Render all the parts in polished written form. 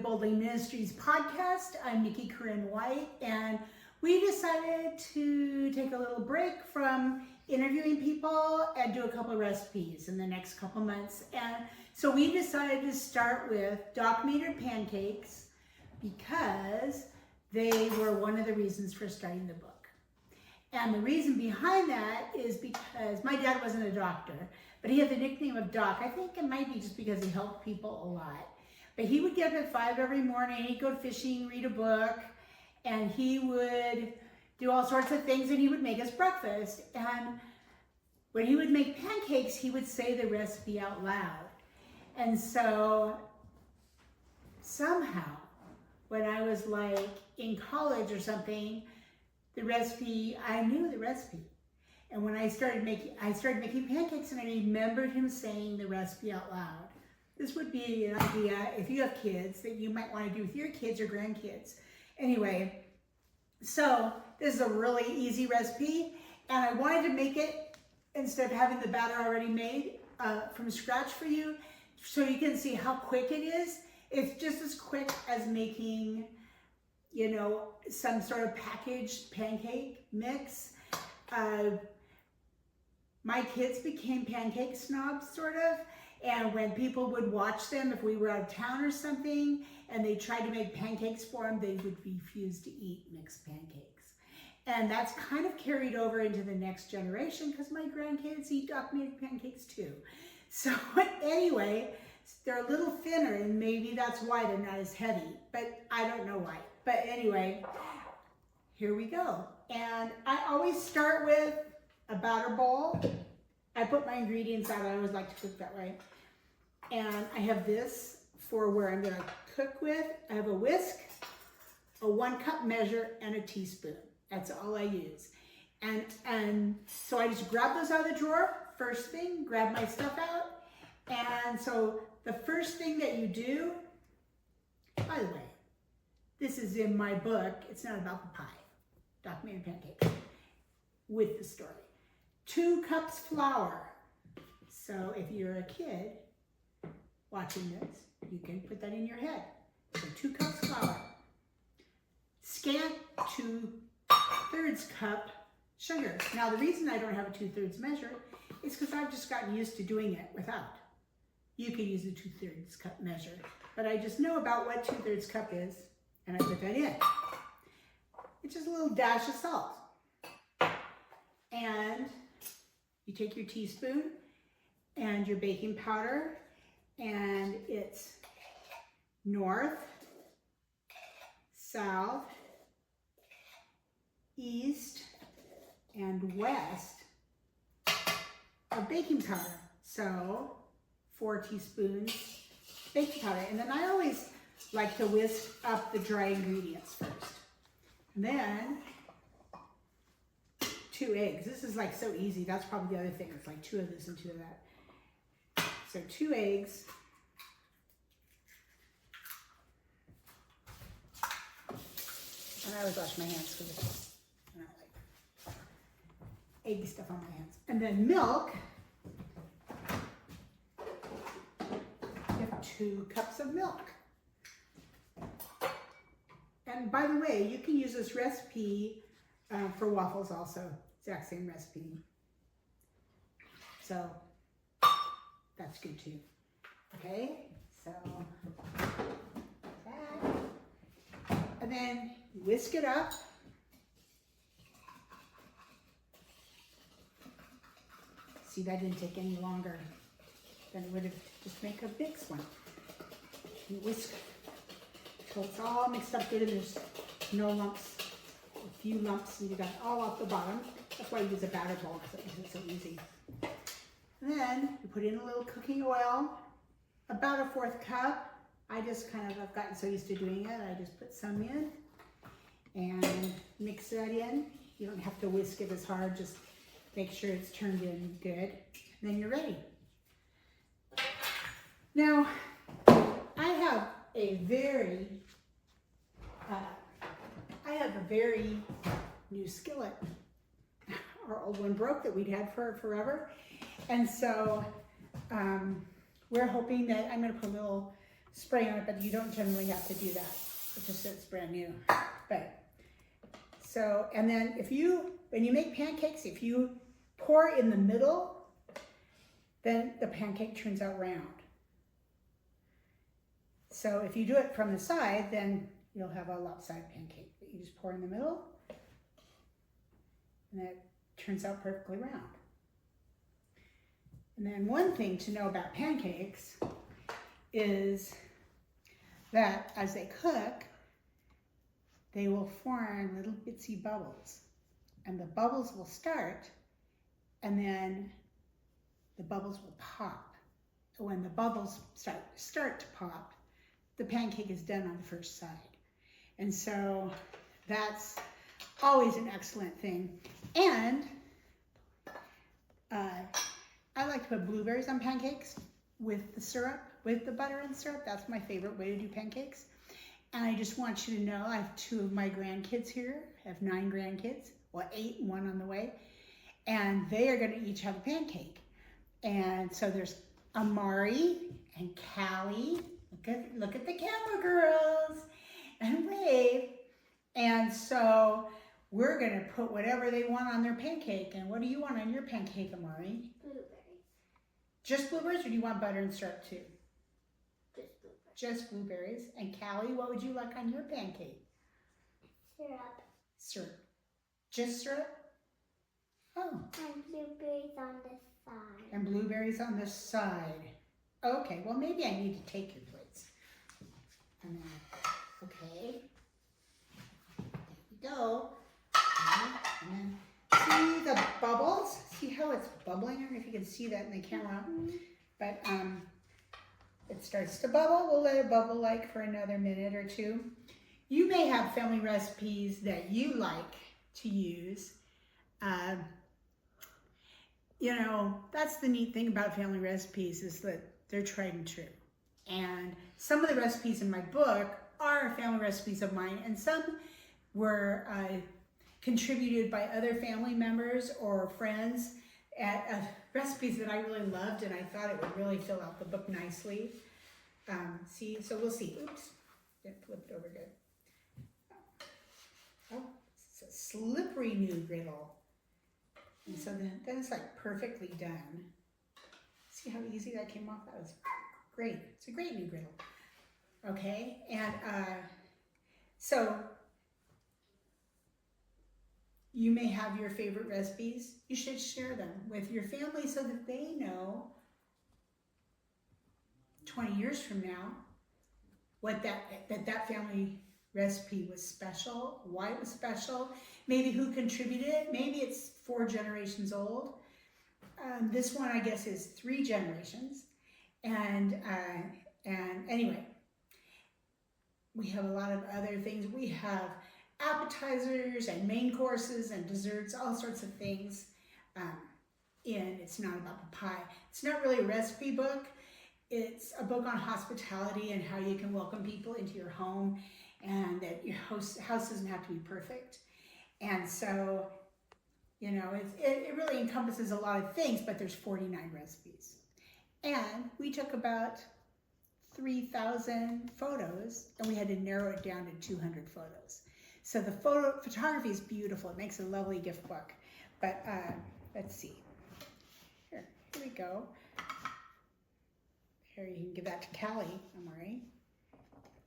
Boldly Ministries podcast. I'm Nicki Corinne White, and we decided to take a little break from interviewing people and do a couple of recipes in the next couple months. And so we decided to start with Doc Maynard Pancakes because they were one of the reasons for starting the book. And the reason behind that is because my dad wasn't a doctor, but he had the nickname of Doc. I think it might be just because he helped people a lot. But he would get up at 5 every morning, he'd go fishing, read a book, and he would do all sorts of things, and he would make us breakfast. And when he would make pancakes, he would say the recipe out loud. And so somehow, when I was like in college or something, I knew the recipe. And when I started making pancakes, and I remembered him saying the recipe out loud. This would be an idea, if you have kids, that you might want to do with your kids or grandkids. Anyway, so this is a really easy recipe, and I wanted to make it, instead of having the batter already made, from scratch for you, so you can see how quick it is. It's just as quick as making, some sort of packaged pancake mix. My kids became pancake snobs, sort of, and when people would watch them, if we were out of town or something, and they tried to make pancakes for them, they would refuse to eat mixed pancakes. And that's kind of carried over into the next generation, because my grandkids eat Doc Maynard pancakes too. So anyway, they're a little thinner, and maybe that's why they're not as heavy, but I don't know why. But anyway, here we go. And I always start with a batter bowl. I put my ingredients out. I always like to cook that way. And I have this for where I'm going to cook with. I have a whisk, a 1 cup measure, and a teaspoon. That's all I use. And so I just grab those out of the drawer. First thing, grab my stuff out. And so the first thing that you do, by the way, this is in my book. It's not about the pie. Doc Maynard Pancakes with the story. 2 cups flour. So if you're a kid watching this, you can put that in your head. So 2 cups flour. Scant 2/3 cup sugar. Now the reason I don't have a 2/3 measure is because I've just gotten used to doing it without. You can use a 2/3 cup measure, but I just know about what 2/3 cup is, and I put that in. It's just a little dash of salt. And you take your teaspoon and your baking powder, and it's north, south, east, and west of baking powder. So 4 teaspoons baking powder. And then I always like to whisk up the dry ingredients first. And then 2 eggs. This is like so easy. That's probably the other thing. It's like 2 of this and 2 of that. So 2 eggs. And I always wash my hands because I don't like eggy stuff on my hands. And then milk. You have 2 cups of milk. And by the way, you can use this recipe for waffles also. Exact same recipe. So that's good too. Okay, so that. And then you whisk it up. See, that didn't take any longer than it would have just make a mixed one. You whisk it. So it's all mixed up good and there's no lumps. A few lumps and you got it all off the bottom. That's why I use a batter bowl, because it makes it so easy. And then you put in a little cooking oil, about a 1/4 cup. I've gotten so used to doing it, I just put some in and mix that in. You don't have to whisk it as hard, just make sure it's turned in good. And then you're ready. Now, I have a very new skillet. Our old one broke that we'd had for forever. And so we're hoping that I'm going to put a little spray on it, but you don't generally have to do that. It just says brand new. But so, and then when you make pancakes, if you pour in the middle, then the pancake turns out round. So if you do it from the side, then you'll have a lopsided pancake. But you just pour in the middle, and it turns out perfectly round. And then one thing to know about pancakes is that as they cook, they will form little bitsy bubbles. And the bubbles will start, and then the bubbles will pop. So when the bubbles start to pop, the pancake is done on the first side. And so that's always an excellent thing. And I like to put blueberries on pancakes with the syrup, with the butter and syrup. That's my favorite way to do pancakes. And I just want you to know, I have 2 of my grandkids here. I have 9 grandkids, well, 8 and 1 on the way. And they are gonna each have a pancake. And so there's Amari and Callie. Look at the camera, girls, and wave. And so we're gonna put whatever they want on their pancake. And what do you want on your pancake, Amari? Blueberries. Just blueberries, or do you want butter and syrup too? Just blueberries. Just blueberries. And Callie, what would you like on your pancake? Syrup. Syrup. Just syrup? Oh. And blueberries on the side. And blueberries on the side. Okay, well maybe I need to take your plates. And then, okay. There we go. And then see the bubbles? See how it's bubbling? I don't know if you can see that in the camera. But it starts to bubble. We'll let it bubble like for another minute or 2. You may have family recipes that you like to use. You know, that's the neat thing about family recipes, is that they're tried and true. And some of the recipes in my book are family recipes of mine, and some were contributed by other family members or friends at recipes that I really loved, and I thought it would really fill out the book nicely. See, so we'll see. Oops, didn't flip it over good. Oh, it's a slippery new griddle. And so then it's like perfectly done. See how easy that came off? That was great. It's a great new griddle. Okay, and so you may have your favorite recipes. You should share them with your family so that they know 20 years from now what that family recipe was special, why it was special, maybe who contributed it. Maybe it's 4 generations old. This one, I guess, is 3 generations. And anyway, we have a lot of other things. We have appetizers and main courses and desserts, all sorts of things. It's not about the pie. It's not really a recipe book. It's a book on hospitality and how you can welcome people into your home, and that your house doesn't have to be perfect. And so, you know, it really encompasses a lot of things, but there's 49 recipes. And we took about 3,000 photos, and we had to narrow it down to 200 photos. So the photography is beautiful. It makes a lovely gift book. But let's see. Here we go. Here, you can give that to Callie, Amari.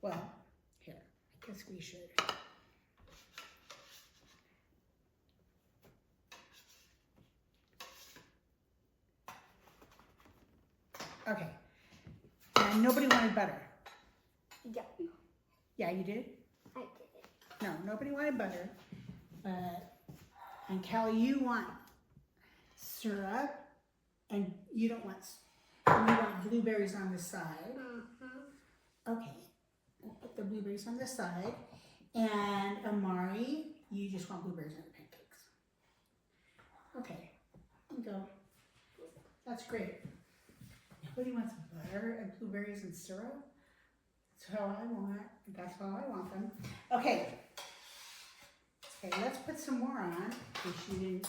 Well, here, I guess we should. Okay. And nobody wanted butter. Yeah. Yeah, you did? I did it. No, nobody wanted butter. And Callie, you want syrup, and you don't want, you want blueberries on the side. Okay, we'll put the blueberries on the side. And Amari, you just want blueberries on the pancakes. Okay, there you go. That's great. Nobody wants butter and blueberries and syrup. That's how I want. That's how I want them. Okay. Okay, let's put some more on, in case you didn't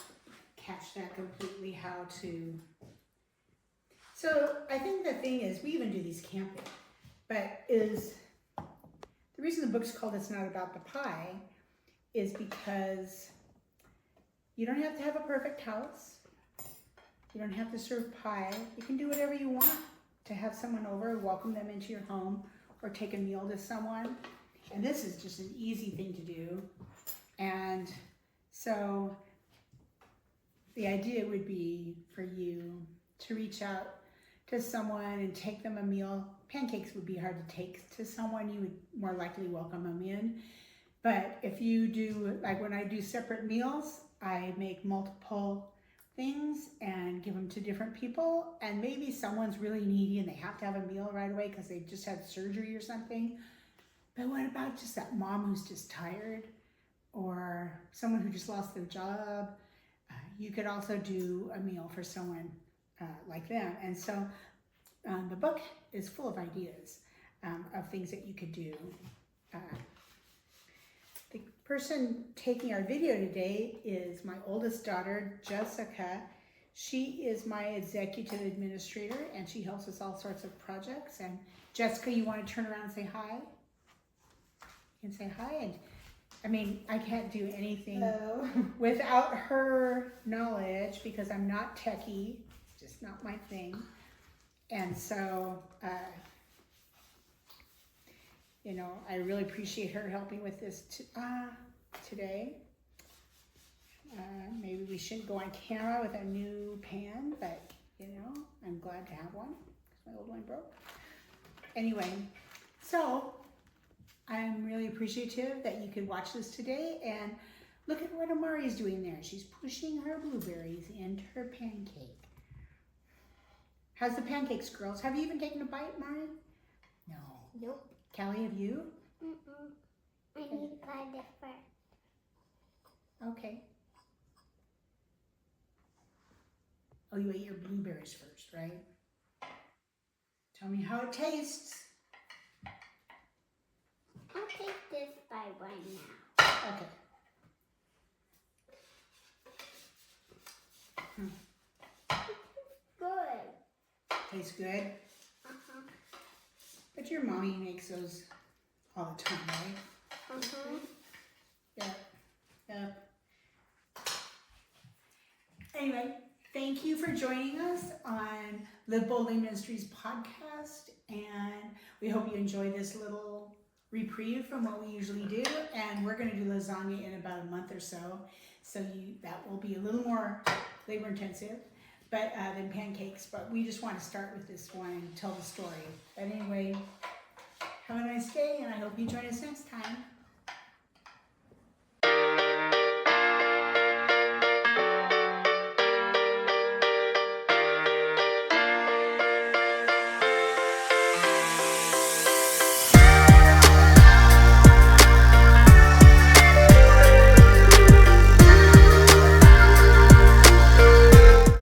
catch that completely, how to. So I think the thing is, we even do these camping. but is the reason the book's called It's Not About the Pie is because you don't have to have a perfect house. You don't have to serve pie. You can do whatever you want to have someone over, welcome them into your home, or take a meal to someone. And this is just an easy thing to do. And so the idea would be for you to reach out to someone and take them a meal. Pancakes would be hard to take to someone. You would more likely welcome them in. But if you do, like when I do separate meals, I make multiple things and give them to different people. And maybe someone's really needy and they have to have a meal right away because they just had surgery or something. But what about just that mom who's just tired, or someone who just lost their job? You could also do a meal for someone like them. And so the book is full of ideas of things that you could do. The person taking our video today is my oldest daughter, Jessica. She is my executive administrator, and she helps us all sorts of projects. And Jessica, you want to turn around and say hi? You can say hi. And I mean, I can't do anything without her knowledge because I'm not techie. It's just not my thing. And so, you know, I really appreciate her helping with this today. Maybe we shouldn't go on camera with a new pan, but, you know, I'm glad to have one because my old one broke. Anyway, so I'm really appreciative that you could watch this today, and look at what Amari's doing there. She's pushing her blueberries into her pancake. How's the pancakes, girls? Have you even taken a bite, Mari? No. Nope. Callie, have you? I need to find it first. Okay. Oh, you ate your blueberries first, right? Tell me how it tastes. I'll take this bite right now. Okay. Good. Tastes good? Uh-huh. But your mommy makes those all the time, right? Uh-huh. Yep. Anyway, thank you for joining us on Live Boldly Ministries podcast, and we hope you enjoy this little reprieve from what we usually do. And we're going to do lasagna in about a month or so, that will be a little more labor intensive than pancakes, but we just want to start with this one and tell the story. But anyway, have a nice day, and I hope you join us next time.